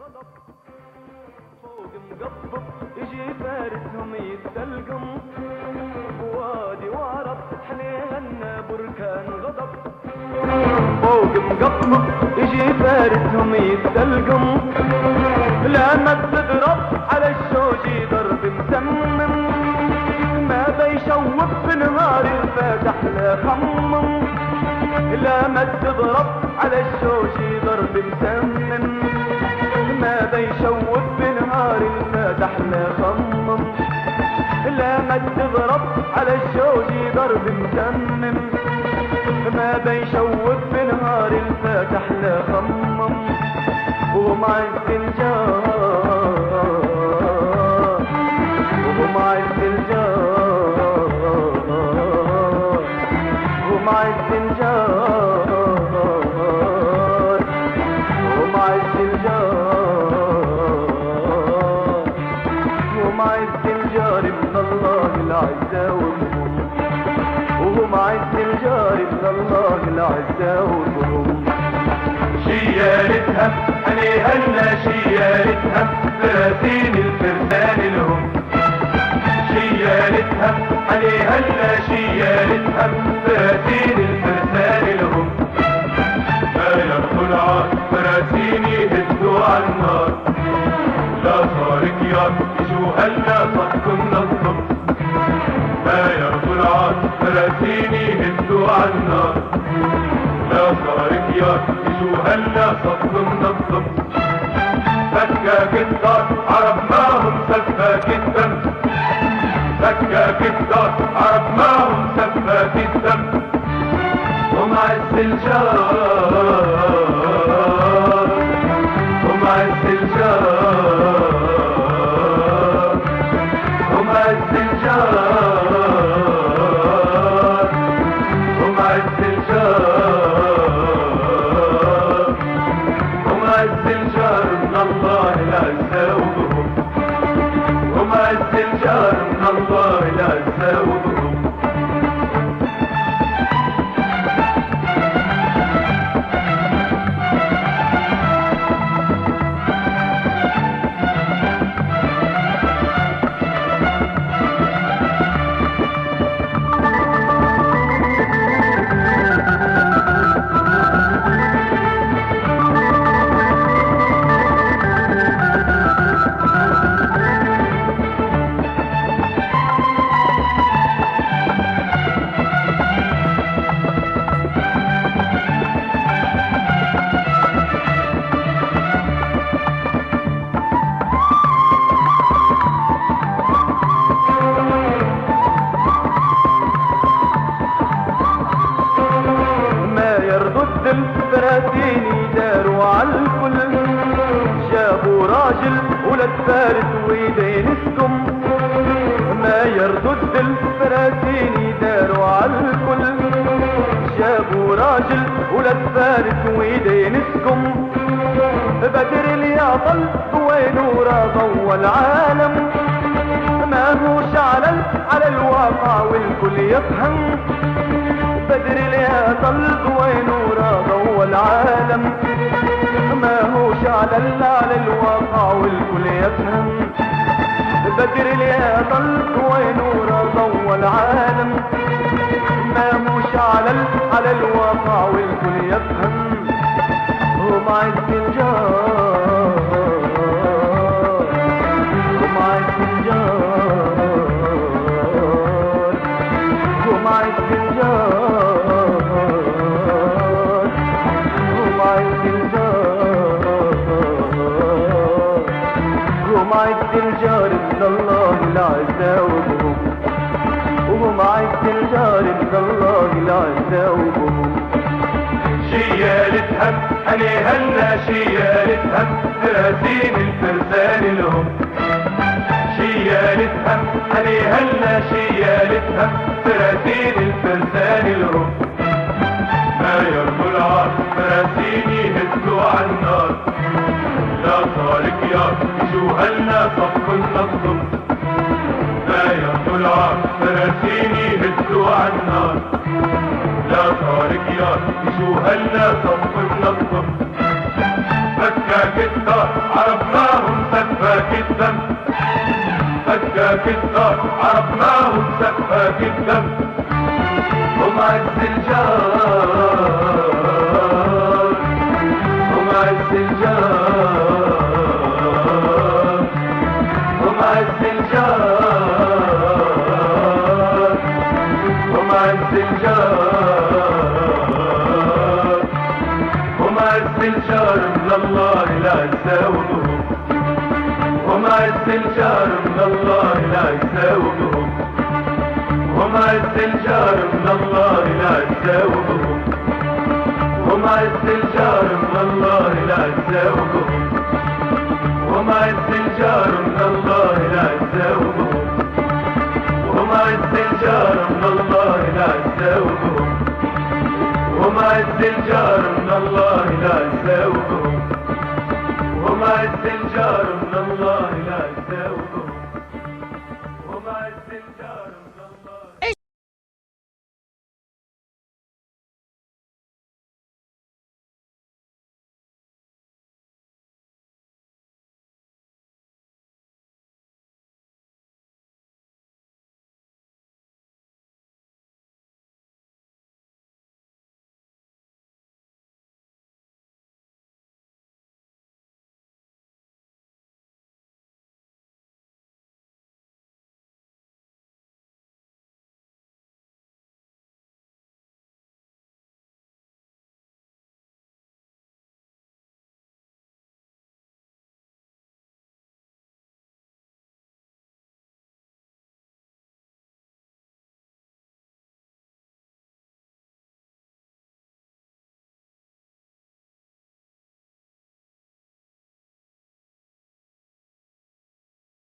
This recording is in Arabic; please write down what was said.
غضب فوق مقبض يجي فارسهم يتسلقم وادي وعرب حنيهن بركان غضب فوق مقبض يجي فارسهم يتسلقم لما تضرب على الشوشي ضرب مسمم ما بيشوف في نهار الفاتح لا خمم لما تضرب على الشوشي ضرب مسمم ما بيشوف بنهار الفاتح لا خمم لما تضرب على الشوشي ضرب مسمم ما بيشوف بنهار الفاتح لا خمم ومع السنجار ومع السنجار ومع السنجار ومع السنجار ومع السنجار من الله العزة والمهم ومع السنجار من الله العزة والمهم شيالتها عليها شيالتها فراسين الفرسان الهم شيالتها عليها شيالتها فراسين الفرسان الهم ما يرضوا العار فراسين يهدوا على النار لا صارك يار يجوها لنا صدق النظم ما يرضوا العار فراسين يهدوا على النار لا صارك يار يجوها لنا صدق النظم فكاك الدار عرب ما هم سفاك الدم فكاك الدار عرب ما هم سفاك الدم ومع السلجار ومع السلجار ومع السلجار ومع السلجار ومع السلجار من الله العزة وبهم ومع السلجار من الله العزة وبهم الفراسين داروا عالكل جابوا راجل ولد فارس ويدينسكم ما يرضد الفراسين داروا عالكل جابوا راجل ولد فارس ويدينسكم بدر الياطل وينو ضوى العالم ما هوش على الواقع والكل يفهم بدر الياطل وينو ضوى العالم ما هوش على الواقع والكل يفهم بدر الياطل وينور ضوى العالم ما هوش على الواقع والكل يفهم ومع السنجار ومع السنجار ومع السنجار ومع السنجار من الله العزة وبهم ومع السنجار من الله العزة وبهم شيالتها عليها شيالتها فراسين الفرسان لهم شيالتها عليها شيالتها فراسين الفرسان لهم ما يرضوا العار فراسين يهدوا على النار لا صارك يار يجوها لنا صف النظم ما يرضوا العار فراسين يهدوا على النار لا صارك يار يجوها لنا صف النظم فكاك الدار عرفناهم سفاك الدم، فكاك الدار عرفناهم سفاك الدم. هم عز الجار، هم عز الجار، هم عز الجار، هم عز الجار، هم عز الجار من الله العز وجههم، هم عز الجار من الله العز وجههم، هم عز الجار من الله العز وجههم، هم عز الجار من الله العز وجههم، هم عز الجار من الله العز وجههم، هم عز الجار من الله العز وجههم، هم عز الجار من الله العز وجههم، هم عز الجار من الله العز وجههم.